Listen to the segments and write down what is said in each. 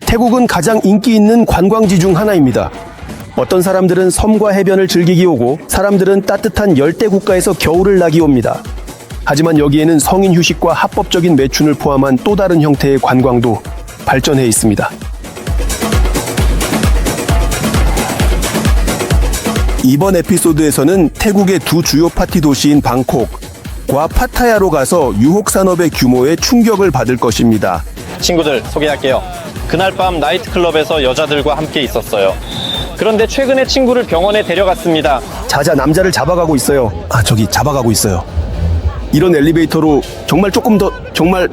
태국은 가장 인기 있는 관광지 중 하나입니다. 어떤 사람들은 섬과 해변을 즐기기 오고 사람들은 따뜻한 열대 국가에서 겨울을 나기 옵니다. 하지만 여기에는 성인 휴식과 합법적인 매춘을 포함한 또 다른 형태의 관광도 발전해 있습니다. 이번 에피소드에서는 태국의 두 주요 파티 도시인 방콕과 파타야로 가서 유혹 산업의 규모에 충격을 받을 것입니다. 친구들 소개할게요. 그날 밤 나이트클럽에서 여자들과 함께 있었어요. 그런데 최근에 친구를 병원에 데려갔습니다. 자자 남자를 잡아가고 있어요. 저기 잡아가고 있어요. 이런 엘리베이터로 정말 조금 더 정말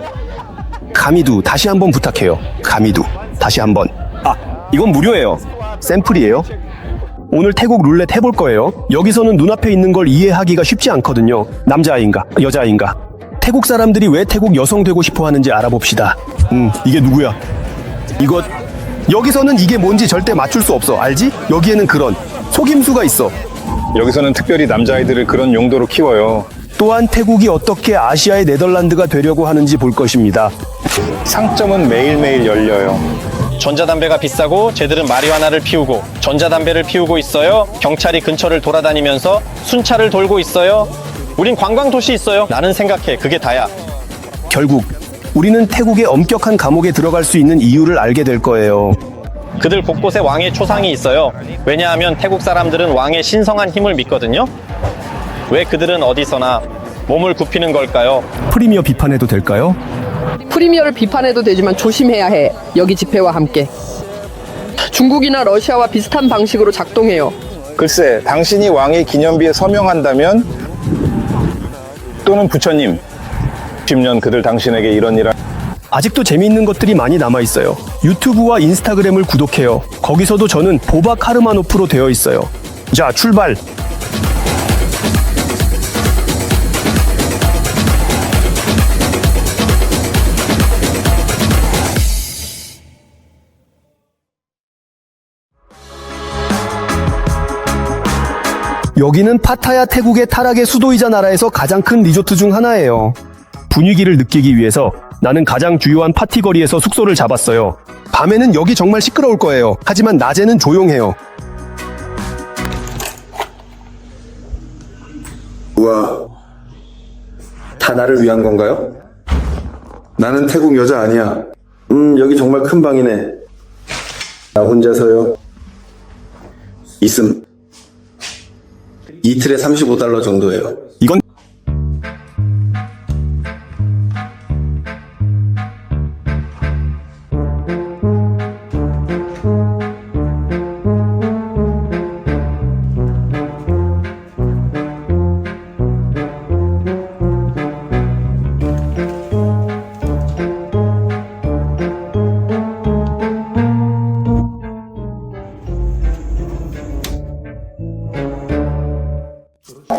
가미두 다시 한번 부탁해요. 가미두 다시 한번. 이건 무료예요. 샘플이에요. 오늘 태국 룰렛 해볼 거예요. 여기서는 눈앞에 있는 걸 이해하기가 쉽지 않거든요. 남자아이인가 여자아이인가. 태국 사람들이 왜 태국 여성 되고 싶어 하는지 알아봅시다. 이게 누구야? 여기서는 이게 뭔지 절대 맞출 수 없어. 알지? 여기에는 그런 속임수가 있어. 여기서는 특별히 남자아이들을 그런 용도로 키워요. 또한 태국이 어떻게 아시아의 네덜란드가 되려고 하는지 볼 것입니다. 상점은 매일매일 열려요. 전자담배가 비싸고 쟤들은 마리화나를 피우고 전자담배를 피우고 있어요. 경찰이 근처를 돌아다니면서 순찰을 돌고 있어요. 우린 관광도시 있어요. 나는 생각해. 그게 다야. 결국 우리는 태국의 엄격한 감옥에 들어갈 수 있는 이유를 알게 될 거예요. 그들 곳곳에 왕의 초상이 있어요. 왜냐하면 태국 사람들은 왕의 신성한 힘을 믿거든요. 왜 그들은 어디서나 몸을 굽히는 걸까요? 프리미어 비판해도 될까요? 프리미어를 비판해도 되지만 조심해야 해. 여기 집회와 함께. 중국이나 러시아와 비슷한 방식으로 작동해요. 글쎄, 당신이 왕의 기념비에 서명한다면 또는 부처님 10년 그들 당신에게 이런 일 아직도 재미있는 것들이 많이 남아있어요. 유튜브와 인스타그램을 구독해요. 거기서도 저는 보바 카르마노프로 되어 있어요. 자, 출발! 여기는 파타야, 태국의 타락의 수도이자 나라에서 가장 큰 리조트 중 하나예요. 분위기를 느끼기 위해서 나는 가장 주요한 파티 거리에서 숙소를 잡았어요. 밤에는 여기 정말 시끄러울 거예요. 하지만 낮에는 조용해요. 우와, 다 나를 위한 건가요? 나는 태국 여자 아니야. 여기 정말 큰 방이네. 나 혼자서요. 있음. 이틀에 $35 정도예요. 이건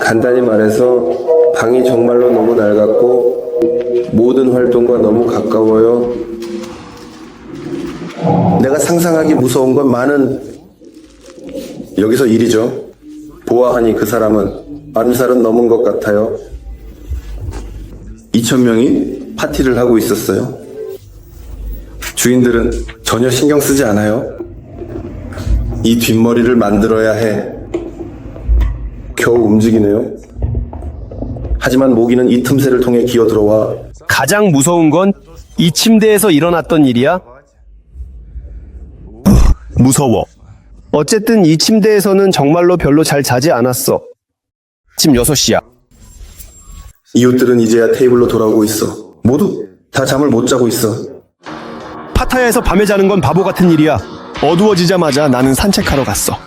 간단히 말해서 방이 정말로 너무 낡았고 모든 활동과 너무 가까워요. 내가 상상하기 무서운 건 많은 여기서 일이죠. 보아하니 그 사람은 40살은 넘은 것 같아요. 2,000명이 파티를 하고 있었어요. 주인들은 전혀 신경 쓰지 않아요. 이 뒷머리를 만들어야 해. 겨우 움직이네요. 하지만 모기는 이 틈새를 통해 기어들어와. 가장 무서운 건 이 침대에서 일어났던 일이야? 무서워. 어쨌든 이 침대에서는 정말로 별로 잘 자지 않았어. 지금 6시야. 이웃들은 이제야 테이블로 돌아오고 있어. 모두 다 잠을 못 자고 있어. 파타야에서 밤에 자는 건 바보 같은 일이야. 어두워지자마자 나는 산책하러 갔어.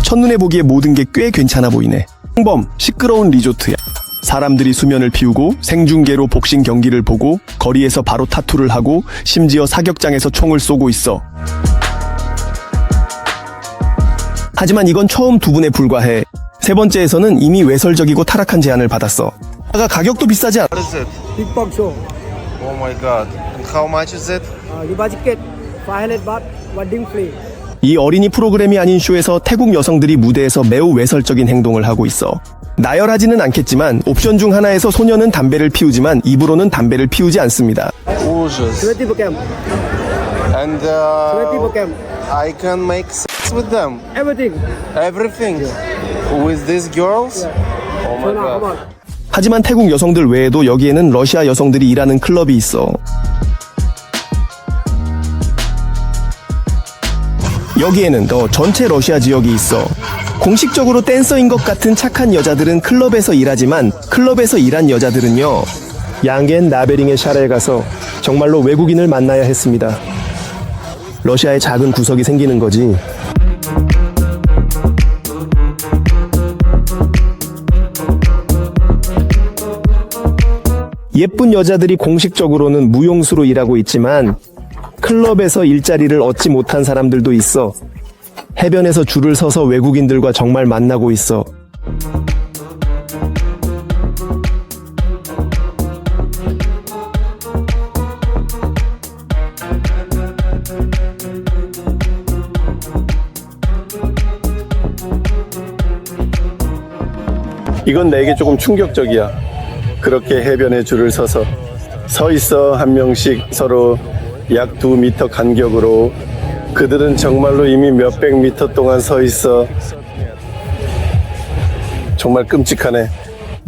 첫눈에 보기에 모든 게 꽤 괜찮아 보이네. 평범, 시끄러운 리조트야. 사람들이 수면을 피우고 생중계로 복싱 경기를 보고 거리에서 바로 타투를 하고 심지어 사격장에서 총을 쏘고 있어. 하지만 이건 처음 두 분에 불과해. 세 번째에서는 이미 외설적이고 타락한 제안을 받았어. 가격도 비싸지 않아. What is it? Big Bug Show. Oh my god. And how much is it? Riba ticket 500 baht, wedding free. 이 어린이 프로그램이 아닌 쇼에서 태국 여성들이 무대에서 매우 외설적인 행동을 하고 있어. 나열하지는 않겠지만 옵션 중 하나에서 소녀는 담배를 피우지만 입으로는 담배를 피우지 않습니다. Ужас. 20 per cam. And 20 per cam. I can make sex with them. Everything. Everything. With these girls? Oh my So now, come god. on. 하지만 태국 여성들 외에도 여기에는 러시아 여성들이 일하는 클럽이 있어. 여기에는 더 전체 러시아 지역이 있어. 공식적으로 댄서인 것 같은 착한 여자들은 클럽에서 일하지만 클럽에서 일한 여자들은요. 양겐 나베링의 샤라에 가서 정말로 외국인을 만나야 했습니다. 러시아에 작은 구석이 생기는 거지. 예쁜 여자들이 공식적으로는 무용수로 일하고 있지만 클럽에서 일자리를 얻지 못한 사람들도 있어. 해변에서 줄을 서서 외국인들과 정말 만나고 있어. 이건 내게 조금 충격적이야. 그렇게 해변에 줄을 서서 서 있어 한 명씩 서로 약 2m 간격으로. 그들은 정말로 이미 몇백 미터 동안 서 있어. 정말 끔찍하네.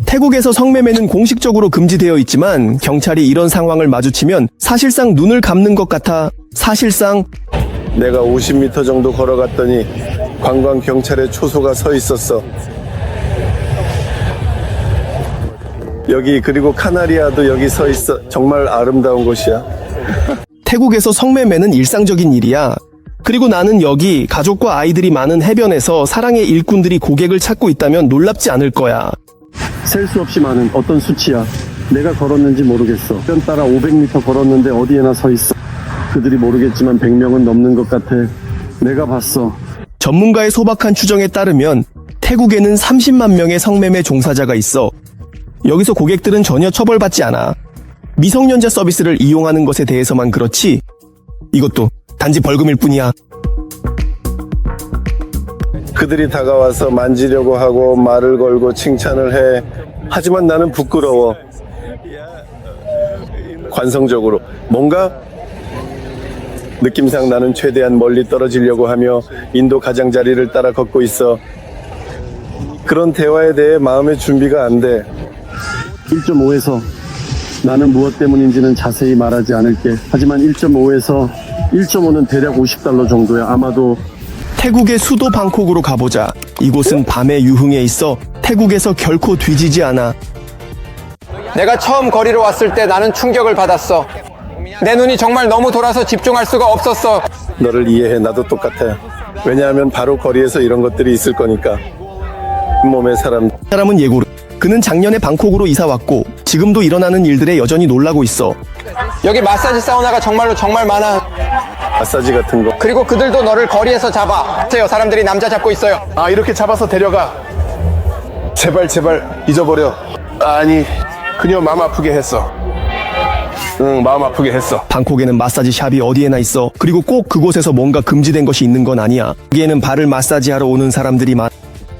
태국에서 성매매는 공식적으로 금지되어 있지만 경찰이 이런 상황을 마주치면 사실상 눈을 감는 것 같아. 사실상 내가 50m 정도 걸어갔더니 관광 경찰의 초소가 서 있었어. 여기 그리고 카나리아도 여기 서 있어. 정말 아름다운 곳이야. 태국에서 성매매는 일상적인 일이야. 그리고 나는 여기 가족과 아이들이 많은 해변에서 사랑의 일꾼들이 고객을 찾고 있다면 놀랍지 않을 거야. 셀 수 없이 많은 어떤 수치야. 내가 걸었는지 모르겠어. 편 따라 500m 걸었는데 어디에나 서 있어. 그들이 모르겠지만 100명은 넘는 것 같아. 내가 봤어. 전문가의 소박한 추정에 따르면 태국에는 30만 명의 성매매 종사자가 있어. 여기서 고객들은 전혀 처벌받지 않아. 미성년자 서비스를 이용하는 것에 대해서만 그렇지. 이것도 단지 벌금일 뿐이야. 그들이 다가와서 만지려고 하고 말을 걸고 칭찬을 해. 하지만 나는 부끄러워. 관성적으로 뭔가 느낌상 나는 최대한 멀리 떨어지려고 하며 인도 가장자리를 따라 걷고 있어. 그런 대화에 대해 마음의 준비가 안 돼. 1.5에서 나는 무엇 때문인지는 자세히 말하지 않을게. 하지만 1.5에서 1.5는 대략 $50 정도야. 아마도. 태국의 수도 방콕으로 가보자. 이곳은 밤의 유흥에 있어 태국에서 결코 뒤지지 않아. 내가 처음 거리로 왔을 때 나는 충격을 받았어. 내 눈이 정말 너무 돌아서 집중할 수가 없었어. 너를 이해해. 나도 똑같아. 왜냐하면 바로 거리에서 이런 것들이 있을 거니까. 몸의 사람은 예고를. 그는 작년에 방콕으로 이사 왔고 지금도 일어나는 일들에 여전히 놀라고 있어. 여기 마사지 사우나가 정말로 정말 많아. 마사지 같은 거. 그리고 그들도 너를 거리에서 잡아. 사람들이 남자 잡고 있어요. 아, 이렇게 잡아서 데려가. 제발 잊어버려. 아니, 그녀 마음 아프게 했어. 응, 마음 아프게 했어. 방콕에는 마사지 샵이 어디에나 있어. 그리고 꼭 그곳에서 뭔가 금지된 것이 있는 건 아니야. 여기에는 발을 마사지하러 오는 사람들이 많아.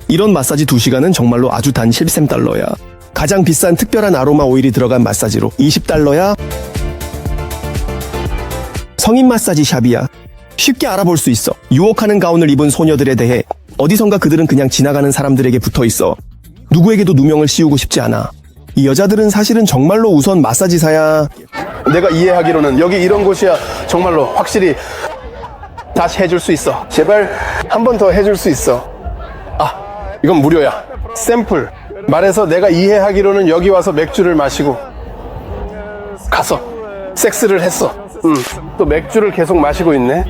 이런 마사지 2시간은 정말로 아주 단 $13야. 가장 비싼 특별한 아로마 오일이 들어간 마사지로 $20야. 성인 마사지 샵이야. 쉽게 알아볼 수 있어. 유혹하는 가운을 입은 소녀들에 대해 어디선가 그들은 그냥 지나가는 사람들에게 붙어있어. 누구에게도 누명을 씌우고 싶지 않아. 이 여자들은 사실은 정말로 우선 마사지사야. 내가 이해하기로는 여기 이런 곳이야. 정말로 확실히 다시 해줄 수 있어. 제발 한 번 더 해줄 수 있어. 아, 이건 무료야. 샘플. 말해서 내가 이해하기로는 여기 와서 맥주를 마시고 가서 섹스를 했어. 또 맥주를 계속 마시고 있네.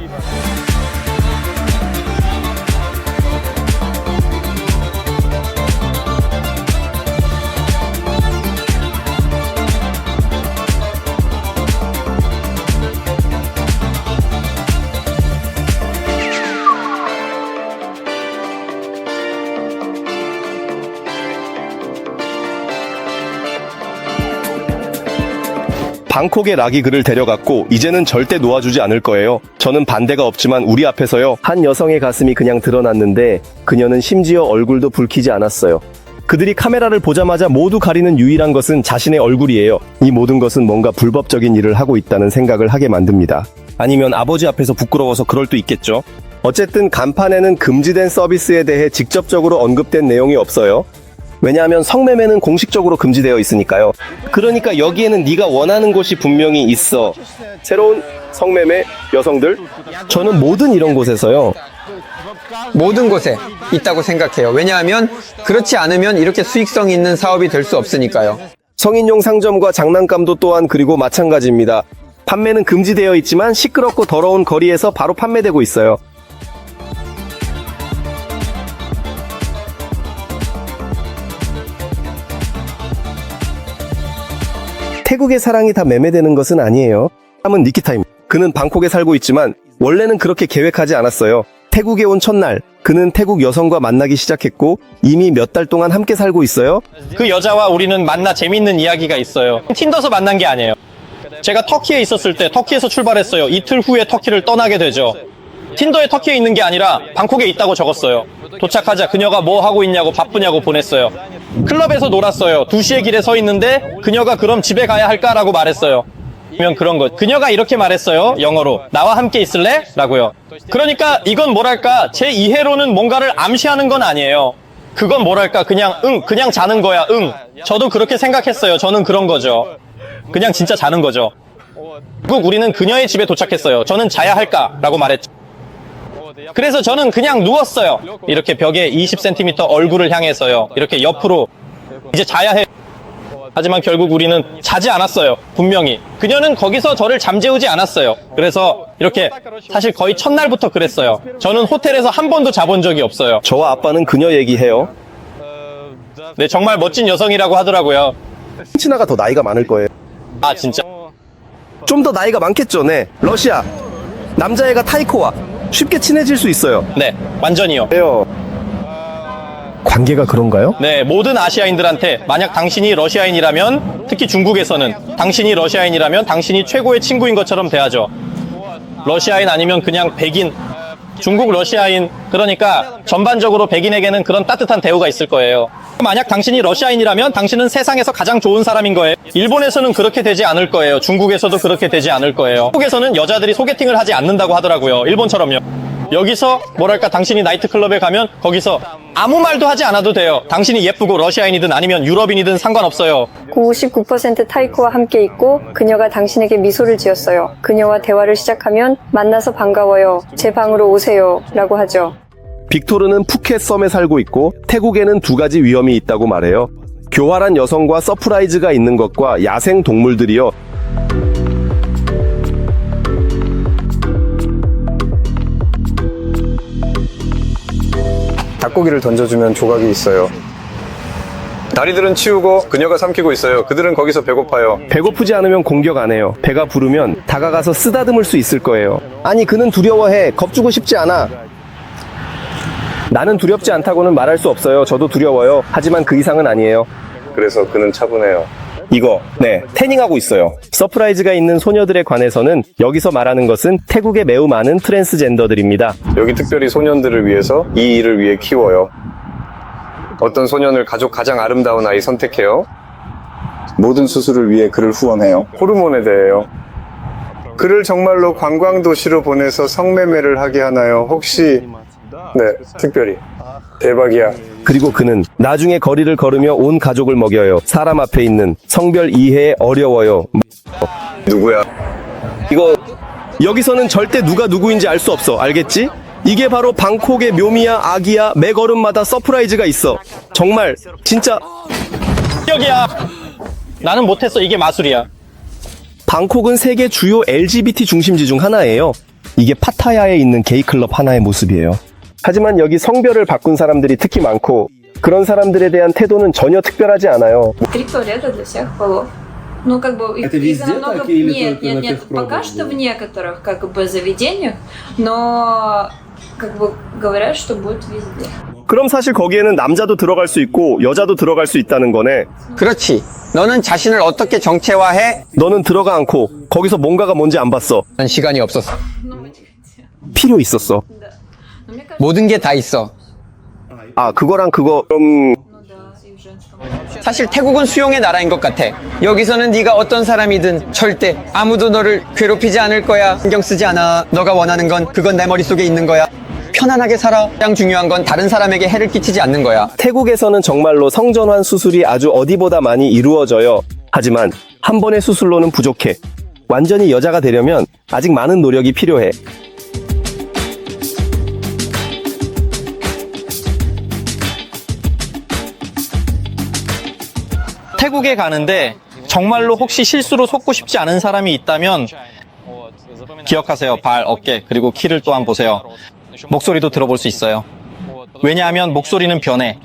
방콕에 락이 그를 데려갔고 이제는 절대 놓아주지 않을 거예요. 저는 반대가 없지만 우리 앞에서요. 한 여성의 가슴이 그냥 드러났는데 그녀는 심지어 얼굴도 붉히지 않았어요. 그들이 카메라를 보자마자 모두 가리는 유일한 것은 자신의 얼굴이에요. 이 모든 것은 뭔가 불법적인 일을 하고 있다는 생각을 하게 만듭니다. 아니면 아버지 앞에서 부끄러워서 그럴 수 있겠죠. 어쨌든 간판에는 금지된 서비스에 대해 직접적으로 언급된 내용이 없어요. 왜냐하면 성매매는 공식적으로 금지되어 있으니까요. 그러니까 여기에는 네가 원하는 곳이 분명히 있어. 새로운 성매매 여성들? 저는 모든 이런 곳에서요. 모든 곳에 있다고 생각해요. 왜냐하면 그렇지 않으면 이렇게 수익성 있는 사업이 될 수 없으니까요. 성인용 상점과 장난감도 또한 그리고 마찬가지입니다. 판매는 금지되어 있지만 시끄럽고 더러운 거리에서 바로 판매되고 있어요. 태국의 사랑이 다 매매되는 것은 아니에요. 다음은 니키타임. 그는 방콕에 살고 있지만 원래는 그렇게 계획하지 않았어요. 태국에 온 첫날 그는 태국 여성과 만나기 시작했고 이미 몇 달 동안 함께 살고 있어요. 그 여자와 우리는 만나 재밌는 이야기가 있어요. 틴더서 만난 게 아니에요. 제가 터키에 있었을 때 터키에서 출발했어요. 이틀 후에 터키를 떠나게 되죠. 틴더에 터키에 있는 게 아니라 방콕에 있다고 적었어요. 도착하자 그녀가 뭐 하고 있냐고 바쁘냐고 보냈어요. 클럽에서 놀았어요. 2시의 길에 서 있는데 그녀가 그럼 집에 가야 할까라고 말했어요. 그러면 그런 것. 그녀가 이렇게 말했어요. 영어로. 나와 함께 있을래? 라고요. 그러니까 이건 뭐랄까 제 이해로는 뭔가를 암시하는 건 아니에요. 그건 뭐랄까 그냥 그냥 자는 거야. 저도 그렇게 생각했어요. 저는 그런 거죠. 그냥 진짜 자는 거죠. 결국 우리는 그녀의 집에 도착했어요. 저는 자야 할까? 라고 말했죠. 그래서 저는 그냥 누웠어요. 이렇게 벽에 20cm 얼굴을 향해서요. 이렇게 옆으로 이제 자야 해. 하지만 결국 우리는 자지 않았어요. 분명히. 그녀는 거기서 저를 잠재우지 않았어요. 그래서 이렇게 사실 거의 첫날부터 그랬어요. 저는 호텔에서 한 번도 자본 적이 없어요. 저와 아빠는 그녀 얘기해요. 네, 정말 멋진 여성이라고 하더라고요. 친아가 더 나이가 많을 거예요. 아, 진짜? 좀 더 나이가 많겠죠. 네. 러시아. 남자애가 타이코와 쉽게 친해질 수 있어요. 네, 완전히요. 왜요? 관계가 그런가요? 네, 모든 아시아인들한테 만약 당신이 러시아인이라면 특히 중국에서는 당신이 러시아인이라면 당신이 최고의 친구인 것처럼 대하죠. 러시아인 아니면 그냥 백인, 중국 러시아인, 그러니까 전반적으로 백인에게는 그런 따뜻한 대우가 있을 거예요. 만약 당신이 러시아인이라면 당신은 세상에서 가장 좋은 사람인 거예요. 일본에서는 그렇게 되지 않을 거예요. 중국에서도 그렇게 되지 않을 거예요. 한국에서는 여자들이 소개팅을 하지 않는다고 하더라고요. 일본처럼요. 여기서 뭐랄까 당신이 나이트클럽에 가면 거기서 아무 말도 하지 않아도 돼요. 당신이 예쁘고 러시아인이든 아니면 유럽인이든 상관없어요. 99% 타이코와 함께 있고 그녀가 당신에게 미소를 지었어요. 그녀와 대화를 시작하면 만나서 반가워요. 제 방으로 오세요. 라고 하죠. 빅토르는 푸켓 섬에 살고 있고 태국에는 2가지 위험이 있다고 말해요. 교활한 여성과 서프라이즈가 있는 것과 야생 동물들이요. 닭고기를 던져주면 조각이 있어요. 다리들은 치우고 그녀가 삼키고 있어요. 그들은 거기서 배고파요. 배고프지 않으면 공격 안 해요. 배가 부르면 다가가서 쓰다듬을 수 있을 거예요. 아니 그는 두려워해. 겁주고 싶지 않아. 나는 두렵지 않다고는 말할 수 없어요. 저도 두려워요. 하지만 그 이상은 아니에요. 그래서 그는 차분해요. 이거, 네, 태닝하고 있어요. 서프라이즈가 있는 소녀들에 관해서는 여기서 말하는 것은 태국에 매우 많은 트랜스젠더들입니다. 여기 특별히 소년들을 위해서 이 일을 위해 키워요. 어떤 소년을 가족 가장 아름다운 아이 선택해요. 모든 수술을 위해 그를 후원해요. 호르몬에 대해요. 그를 정말로 관광도시로 보내서 성매매를 하게 하나요? 혹시 네, 특별히 대박이야. 그리고 그는 나중에 거리를 걸으며 온 가족을 먹여요. 사람 앞에 있는 성별 이해에 어려워요. 누구야? 이거 여기서는 절대 누가 누구인지 알 수 없어. 알겠지? 이게 바로 방콕의 묘미야, 악이야. 매 걸음마다 서프라이즈가 있어. 정말 진짜 여기야. 나는 못했어. 이게 마술이야. 방콕은 세계 주요 LGBT 중심지 중 하나예요. 이게 파타야에 있는 게이클럽 하나의 모습이에요. 하지만 여기 성별을 바꾼 사람들이 특히 많고 그런 사람들에 대한 태도는 전혀 특별하지 않아요. Территория это для всех полов. Ну, как бы их намного... Нет, пока что в некоторых, как бы, заведениях, но как бы говорят, что будет везде. 그럼 사실 거기에는 남자도 들어갈 수 있고 여자도 들어갈 수 있다는 거네. 그렇지. 너는 자신을 어떻게 정체화해? 너는 들어가 않고 거기서 뭔가가 뭔지 안 봤어. 난 시간이 없었어. 필요 있었어. 모든 게 다 있어. 아, 그거랑 그거 사실 태국은 수용의 나라인 것 같아. 여기서는 네가 어떤 사람이든 절대 아무도 너를 괴롭히지 않을 거야. 신경 쓰지 않아. 너가 원하는 건 그건 내 머릿속에 있는 거야. 편안하게 살아. 가장 중요한 건 다른 사람에게 해를 끼치지 않는 거야. 태국에서는 정말로 성전환 수술이 아주 어디보다 많이 이루어져요. 하지만 한 번의 수술로는 부족해. 완전히 여자가 되려면 아직 많은 노력이 필요해. 태국에 가는데 정말로 혹시 실수로 속고 싶지 않은 사람이 있다면 기억하세요. 발, 어깨, 그리고 키를 또한 보세요. 목소리도 들어볼 수 있어요. 왜냐하면 목소리는 변해.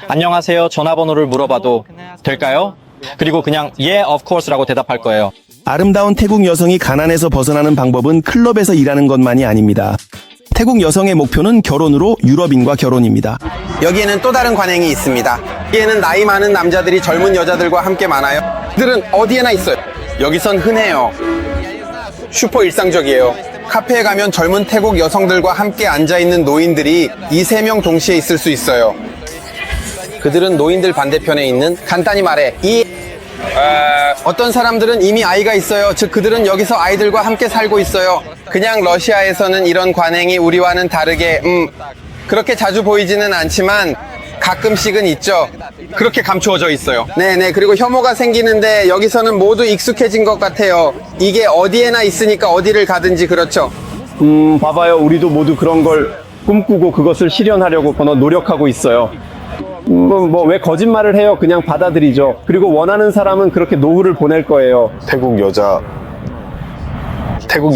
안녕하세요. 전화번호를 물어봐도 될까요? 그리고 그냥 Yeah, of course라고 대답할 거예요. 아름다운 태국 여성이 가난에서 벗어나는 방법은 클럽에서 일하는 것만이 아닙니다. 태국 여성의 목표는 결혼으로 유럽인과 결혼입니다. 여기에는 또 다른 관행이 있습니다. 여기에는 나이 많은 남자들이 젊은 여자들과 함께 많아요. 그들은 어디에나 있어요. 여기선 흔해요. 슈퍼 일상적이에요. 카페에 가면 젊은 태국 여성들과 함께 앉아있는 노인들이 2-3명 동시에 있을 수 있어요. 그들은 노인들 반대편에 있는, 간단히 말해, 어떤 사람들은 이미 아이가 있어요. 즉 그들은 여기서 아이들과 함께 살고 있어요. 그냥 러시아에서는 이런 관행이 우리와는 다르게 그렇게 자주 보이지는 않지만 가끔씩은 있죠. 그렇게 감추어져 있어요. 네네. 그리고 혐오가 생기는데 여기서는 모두 익숙해진 것 같아요. 이게 어디에나 있으니까 어디를 가든지. 그렇죠. 봐봐요. 우리도 모두 그런 걸 꿈꾸고 그것을 실현하려고 노력하고 있어요. 왜 거짓말을 해요? 그냥 받아들이죠. 그리고 원하는 사람은 그렇게 노후를 보낼 거예요. 태국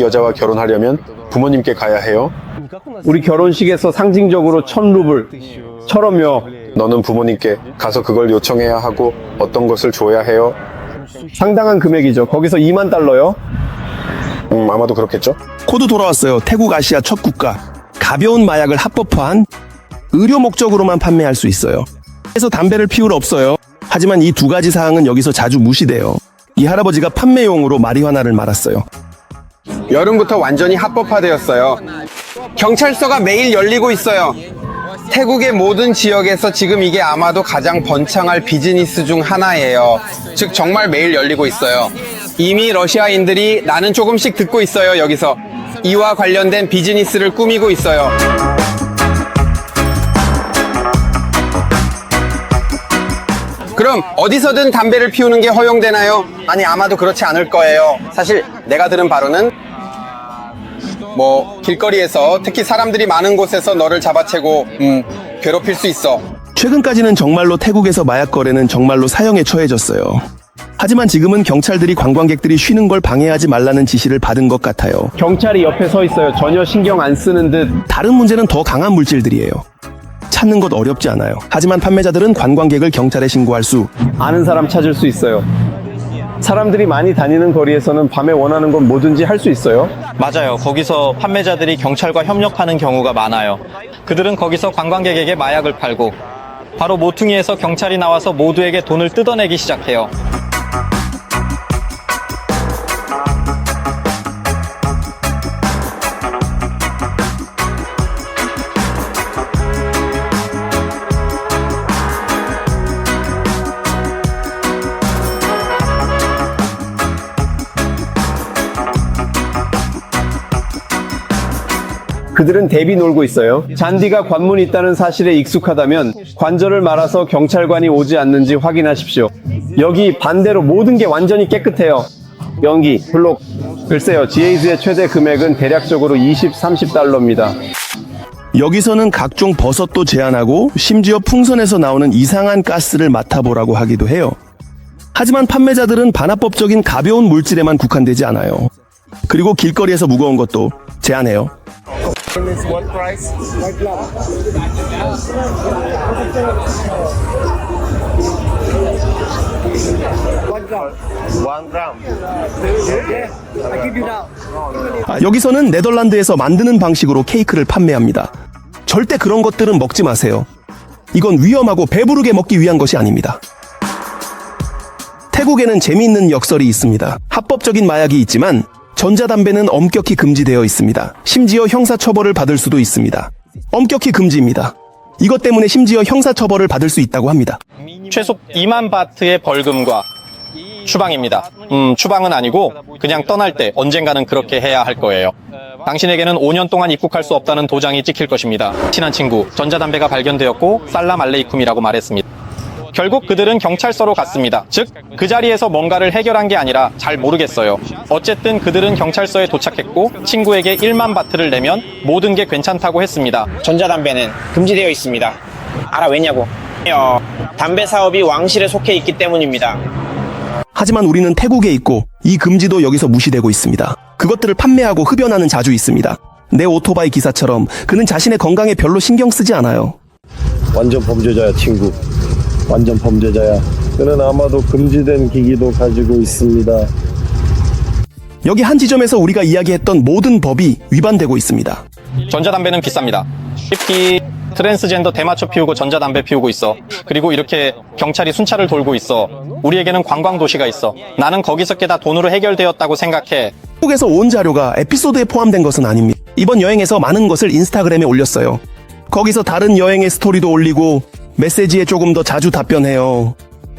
여자와 결혼하려면 부모님께 가야 해요. 우리 결혼식에서 상징적으로 1,000루블, 1,000여. 너는 부모님께 가서 그걸 요청해야 하고 어떤 것을 줘야 해요. 상당한 금액이죠. 거기서 2만 달러요. 아마도 그렇겠죠. 코드 돌아왔어요. 태국 아시아 첫 국가. 가벼운 마약을 합법화한 의료 목적으로만 판매할 수 있어요. 그래서 담배를 피울 없어요. 하지만 이 두 가지 사항은 여기서 자주 무시돼요. 이 할아버지가 판매용으로 마리화나를 말았어요. 여름부터 완전히 합법화되었어요. 경찰서가 매일 열리고 있어요. 태국의 모든 지역에서 지금 이게 아마도 가장 번창할 비즈니스 중 하나예요. 즉 정말 매일 열리고 있어요. 이미 러시아인들이 나는 조금씩 듣고 있어요. 여기서 이와 관련된 비즈니스를 꾸미고 있어요. 그럼 어디서든 담배를 피우는 게 허용되나요? 아니, 아마도 그렇지 않을 거예요. 사실 내가 들은 바로는 길거리에서, 특히 사람들이 많은 곳에서 너를 잡아채고 괴롭힐 수 있어. 최근까지는 정말로 태국에서 마약 거래는 정말로 사형에 처해졌어요. 하지만 지금은 경찰들이 관광객들이 쉬는 걸 방해하지 말라는 지시를 받은 것 같아요. 경찰이 옆에 서 있어요. 전혀 신경 안 쓰는 듯. 다른 문제는 더 강한 물질들이에요. 찾는 것 어렵지 않아요. 하지만 판매자들은 관광객을 경찰에 신고할 수, 아는 사람 찾을 수 있어요. 사람들이 많이 다니는 거리에서는 밤에 원하는 건 뭐든지 할 수 있어요. 맞아요. 거기서 판매자들이 경찰과 협력하는 경우가 많아요. 그들은 거기서 관광객에게 마약을 팔고 바로 모퉁이에서 경찰이 나와서 모두에게 돈을 뜯어내기 시작해요. 그들은 대비 놀고 있어요. 잔디가 관문이 있다는 사실에 익숙하다면 관절을 말아서 경찰관이 오지 않는지 확인하십시오. 여기 반대로 모든 게 완전히 깨끗해요. 연기, 블록. 글쎄요, 지에이즈의 최대 금액은 대략적으로 20-30달러입니다. 여기서는 각종 버섯도 제한하고 심지어 풍선에서 나오는 이상한 가스를 맡아보라고 하기도 해요. 하지만 판매자들은 반합법적인 가벼운 물질에만 국한되지 않아요. 그리고 길거리에서 무거운 것도 제한해요. What price? 1 gram. Okay, I give you now. 여기서는 네덜란드에서 만드는 방식으로 케이크를 판매합니다. 절대 그런 것들은 먹지 마세요. 이건 위험하고 배부르게 먹기 위한 것이 아닙니다. 태국에는 재미있는 역설이 있습니다. 합법적인 마약이 있지만 전자담배는 엄격히 금지되어 있습니다. 심지어 형사처벌을 받을 수도 있습니다. 엄격히 금지입니다. 이것 때문에 심지어 형사처벌을 받을 수 있다고 합니다. 최소 2만 바트의 벌금과 추방입니다. 추방은 아니고 그냥 떠날 때 언젠가는 그렇게 해야 할 거예요. 당신에게는 5년 동안 입국할 수 없다는 도장이 찍힐 것입니다. 친한 친구, 전자담배가 발견되었고 살람 알레이쿰이라고 말했습니다. 결국 그들은 경찰서로 갔습니다. 즉, 그 자리에서 뭔가를 해결한 게 아니라 잘 모르겠어요. 어쨌든 그들은 경찰서에 도착했고 친구에게 1만 바트를 내면 모든 게 괜찮다고 했습니다. 전자담배는 금지되어 있습니다. 알아, 왜냐고? 담배 사업이 왕실에 속해 있기 때문입니다. 하지만 우리는 태국에 있고 이 금지도 여기서 무시되고 있습니다. 그것들을 판매하고 흡연하는 자주 있습니다. 내 오토바이 기사처럼 그는 자신의 건강에 별로 신경 쓰지 않아요. 완전 범죄자야, 친구. 완전 범죄자야. 그는 아마도 금지된 기기도 가지고 있습니다. 여기 한 지점에서 우리가 이야기했던 모든 법이 위반되고 있습니다. 전자담배는 비쌉니다. 히피, 트랜스젠더 대마초 피우고 전자담배 피우고 있어. 그리고 이렇게 경찰이 순찰을 돌고 있어. 우리에게는 관광도시가 있어. 나는 거기서 꽤 다 돈으로 해결되었다고 생각해. 한국에서 온 자료가 에피소드에 포함된 것은 아닙니다. 이번 여행에서 많은 것을 인스타그램에 올렸어요. 거기서 다른 여행의 스토리도 올리고 메시지에 조금 더 자주 답변해요.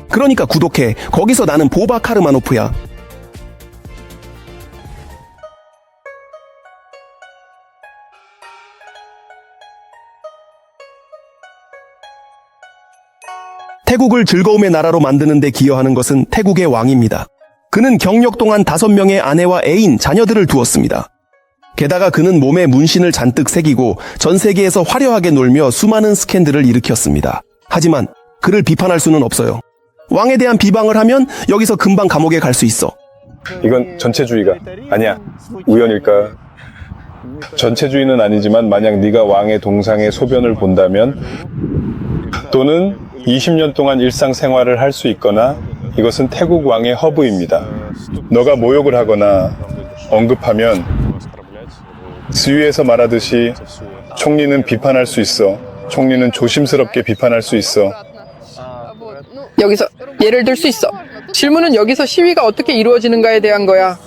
그러니까 구독해. 거기서 나는 보바 카르마노프야. 태국을 즐거움의 나라로 만드는 데 기여하는 것은 태국의 왕입니다. 그는 경력 동안 5명의 아내와 애인, 자녀들을 두었습니다. 게다가 그는 몸에 문신을 잔뜩 새기고 전 세계에서 화려하게 놀며 수많은 스캔들을 일으켰습니다. 하지만 그를 비판할 수는 없어요. 왕에 대한 비방을 하면 여기서 금방 감옥에 갈 수 있어. 이건 전체주의가 아니야. 우연일까? 전체주의는 아니지만 만약 네가 왕의 동상의 소변을 본다면 또는 20년 동안 일상생활을 할 수 있거나 이것은 태국 왕의 허브입니다. 너가 모욕을 하거나 언급하면 스위에서 말하듯이 총리는 비판할 수 있어. 총리는 조심스럽게 비판할 수 있어. 여기서 예를 들 수 있어. 질문은 여기서 시위가 어떻게 이루어지는가에 대한 거야.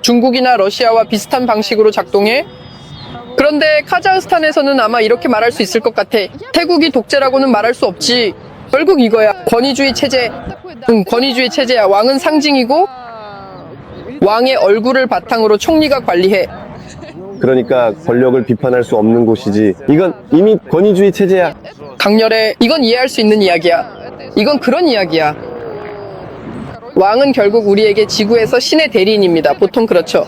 중국이나 러시아와 비슷한 방식으로 작동해? 그런데 카자흐스탄에서는 아마 이렇게 말할 수 있을 것 같아. 태국이 독재라고는 말할 수 없지. 결국 이거야. 권위주의 체제. 권위주의 체제야. 왕은 상징이고 왕의 얼굴을 바탕으로 총리가 관리해. 그러니까 권력을 비판할 수 없는 곳이지. 이건 이미 권위주의 체제야. 강렬해. 이건 이해할 수 있는 이야기야. 이건 그런 이야기야. 왕은 결국 우리에게 지구에서 신의 대리인입니다. 보통 그렇죠.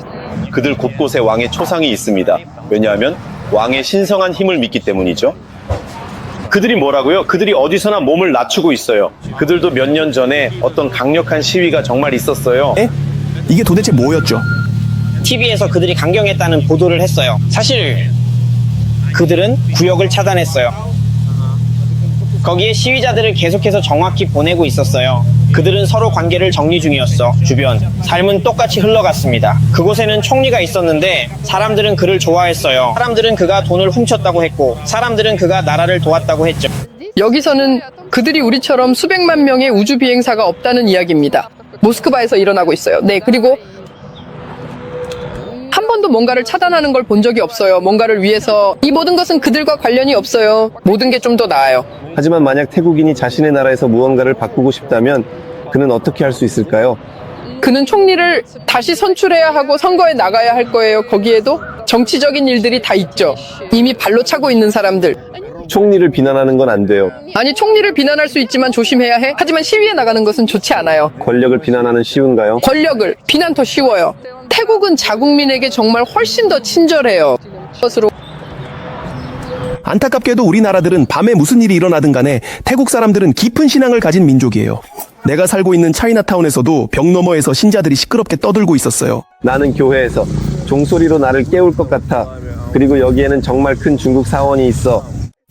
그들 곳곳에 왕의 초상이 있습니다. 왜냐하면 왕의 신성한 힘을 믿기 때문이죠. 그들이 뭐라고요? 그들이 어디서나 몸을 낮추고 있어요. 그들도 몇 년 전에 어떤 강력한 시위가 정말 있었어요. 에? 이게 도대체 뭐였죠? TV에서 그들이 강경했다는 보도를 했어요. 사실 그들은 구역을 차단했어요. 거기에 시위자들을 계속해서 정확히 보내고 있었어요. 그들은 서로 관계를 정리 중이었어. 주변 삶은 똑같이 흘러갔습니다. 그곳에는 총리가 있었는데 사람들은 그를 좋아했어요. 사람들은 그가 돈을 훔쳤다고 했고 사람들은 그가 나라를 도왔다고 했죠. 여기서는 그들이 우리처럼 수백만 명의 우주 비행사가 없다는 이야기입니다. 모스크바에서 일어나고 있어요. 네, 그리고 한 번도 뭔가를 차단하는 걸 본 적이 없어요. 뭔가를 위해서. 이 모든 것은 그들과 관련이 없어요. 모든 게 좀 더 나아요. 하지만 만약 태국인이 자신의 나라에서 무언가를 바꾸고 싶다면 그는 어떻게 할 수 있을까요? 그는 총리를 다시 선출해야 하고 선거에 나가야 할 거예요. 거기에도 정치적인 일들이 다 있죠. 이미 발로 차고 있는 사람들. 총리를 비난하는 건 안 돼요. 아니, 총리를 비난할 수 있지만 조심해야 해. 하지만 시위에 나가는 것은 좋지 않아요. 권력을 비난하는 쉬운가요? 권력을 비난 더 쉬워요. 태국은 자국민에게 정말 훨씬 더 친절해요. 것으로. 안타깝게도 우리나라들은 밤에 무슨 일이 일어나든 간에 태국 사람들은 깊은 신앙을 가진 민족이에요. 내가 살고 있는 차이나타운에서도 벽 너머에서 신자들이 시끄럽게 떠들고 있었어요. 나는 교회에서 종소리로 나를 깨울 것 같아. 그리고 여기에는 정말 큰 중국 사원이 있어.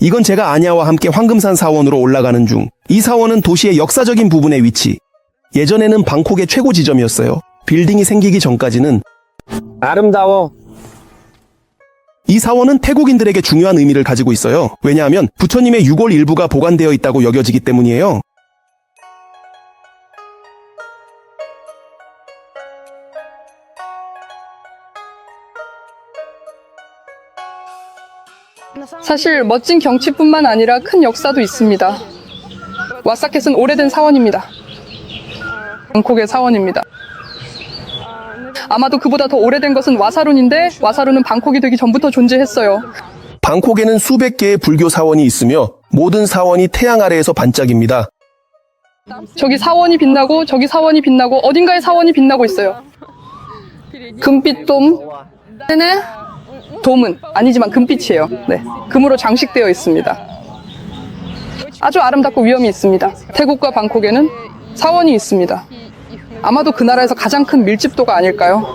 이건 제가 아냐와 함께 황금산 사원으로 올라가는 중. 이 사원은 도시의 역사적인 부분에 위치. 예전에는 방콕의 최고 지점이었어요. 빌딩이 생기기 전까지는. 아름다워. 이 사원은 태국인들에게 중요한 의미를 가지고 있어요. 왜냐하면 부처님의 유골 일부가 보관되어 있다고 여겨지기 때문이에요. 사실 멋진 경치뿐만 아니라 큰 역사도 있습니다. 와사켓은 오래된 사원입니다. 방콕의 사원입니다. 아마도 그보다 더 오래된 것은 와사룬인데 와사룬은 방콕이 되기 전부터 존재했어요. 방콕에는 수백 개의 불교 사원이 있으며 모든 사원이 태양 아래에서 반짝입니다. 저기 사원이 빛나고 저기 사원이 빛나고 어딘가에 사원이 빛나고 있어요. 금빛 돔. 네. 돔은 아니지만 금빛이에요. 네. 금으로 장식되어 있습니다. 아주 아름답고 위험이 있습니다. 태국과 방콕에는 사원이 있습니다. 아마도 그 나라에서 가장 큰 밀집도가 아닐까요?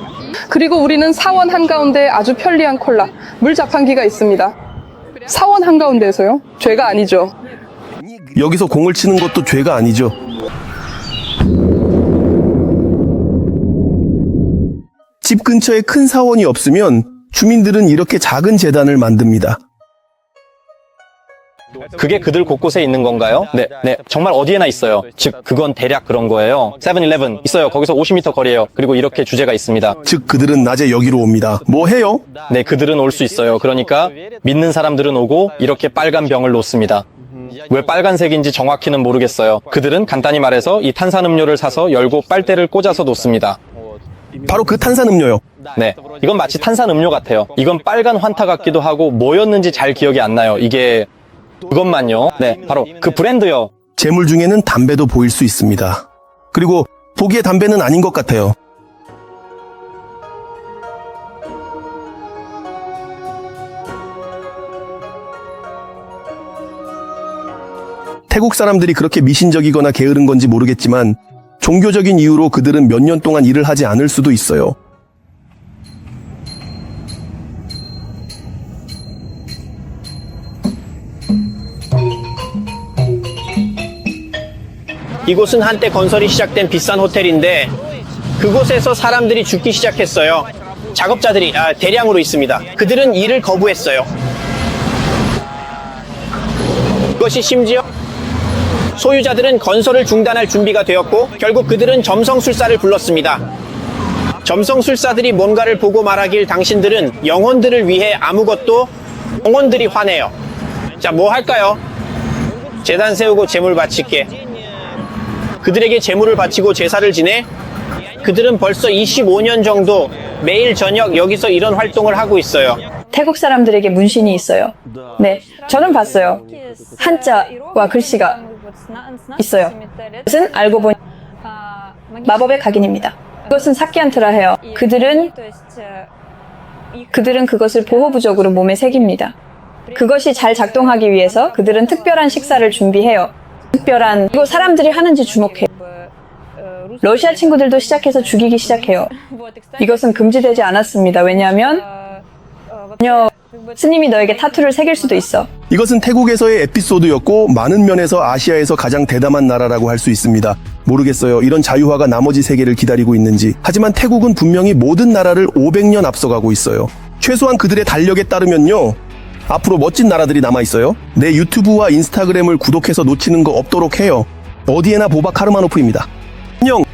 그리고 우리는 사원 한가운데 아주 편리한 콜라, 물 자판기가 있습니다. 사원 한가운데에서요? 죄가 아니죠. 여기서 공을 치는 것도 죄가 아니죠. 집 근처에 큰 사원이 없으면 주민들은 이렇게 작은 재단을 만듭니다. 그게 그들 곳곳에 있는 건가요? 네, 정말 어디에나 있어요. 즉, 그건 대략 그런 거예요. 7-11 있어요. 거기서 50m 거리예요. 그리고 이렇게 주제가 있습니다. 즉, 그들은 낮에 여기로 옵니다. 뭐 해요? 네, 그들은 올 수 있어요. 그러니까 믿는 사람들은 오고 이렇게 빨간 병을 놓습니다. 왜 빨간색인지 정확히는 모르겠어요. 그들은 간단히 말해서 이 탄산음료를 사서 열고 빨대를 꽂아서 놓습니다. 바로 그 탄산음료요. 네, 이건 마치 탄산음료 같아요. 이건 빨간 환타 같기도 하고 뭐였는지 잘 기억이 안 나요. 이게 그것만요. 네, 바로 그 브랜드요. 재물 중에는 담배도 보일 수 있습니다. 그리고 보기에 담배는 아닌 것 같아요. 태국 사람들이 그렇게 미신적이거나 게으른 건지 모르겠지만 종교적인 이유로 그들은 몇 년 동안 일을 하지 않을 수도 있어요. 이곳은 한때 건설이 시작된 비싼 호텔인데 그곳에서 사람들이 죽기 시작했어요. 작업자들이 대량으로 있습니다. 그들은 일을 거부했어요. 그것이 심지어 소유자들은 건설을 중단할 준비가 되었고 결국 그들은 점성술사를 불렀습니다. 점성술사들이 뭔가를 보고 말하길 당신들은 영혼들을 위해 아무것도. 영혼들이 화내요. 자, 뭐 할까요? 제단 세우고 제물 바칠게. 그들에게 제물을 바치고 제사를 지내. 그들은 벌써 25년 정도 매일 저녁 여기서 이런 활동을 하고 있어요. 태국 사람들에게 문신이 있어요. 네, 저는 봤어요. 한자와 글씨가 있어요. 그것은 알고 보니 마법의 각인입니다. 그것은 사키안트라 해요. 그들은 그것을 보호부적으로 몸에 새깁니다. 그것이 잘 작동하기 위해서 그들은 특별한 식사를 준비해요. 그리고 사람들이 하는지 주목해요. 러시아 친구들도 시작해서 죽이기 시작해요. 이것은 금지되지 않았습니다. 왜냐하면 스님이 너에게 타투를 새길 수도 있어. 이것은 태국에서의 에피소드였고 많은 면에서 아시아에서 가장 대담한 나라라고 할 수 있습니다. 모르겠어요. 이런 자유화가 나머지 세계를 기다리고 있는지. 하지만 태국은 분명히 모든 나라를 500년 앞서가고 있어요. 최소한 그들의 달력에 따르면요. 앞으로 멋진 나라들이 남아있어요. 내 유튜브와 인스타그램을 구독해서 놓치는 거 없도록 해요. 어디에나 보바 카르마노프입니다. 안녕!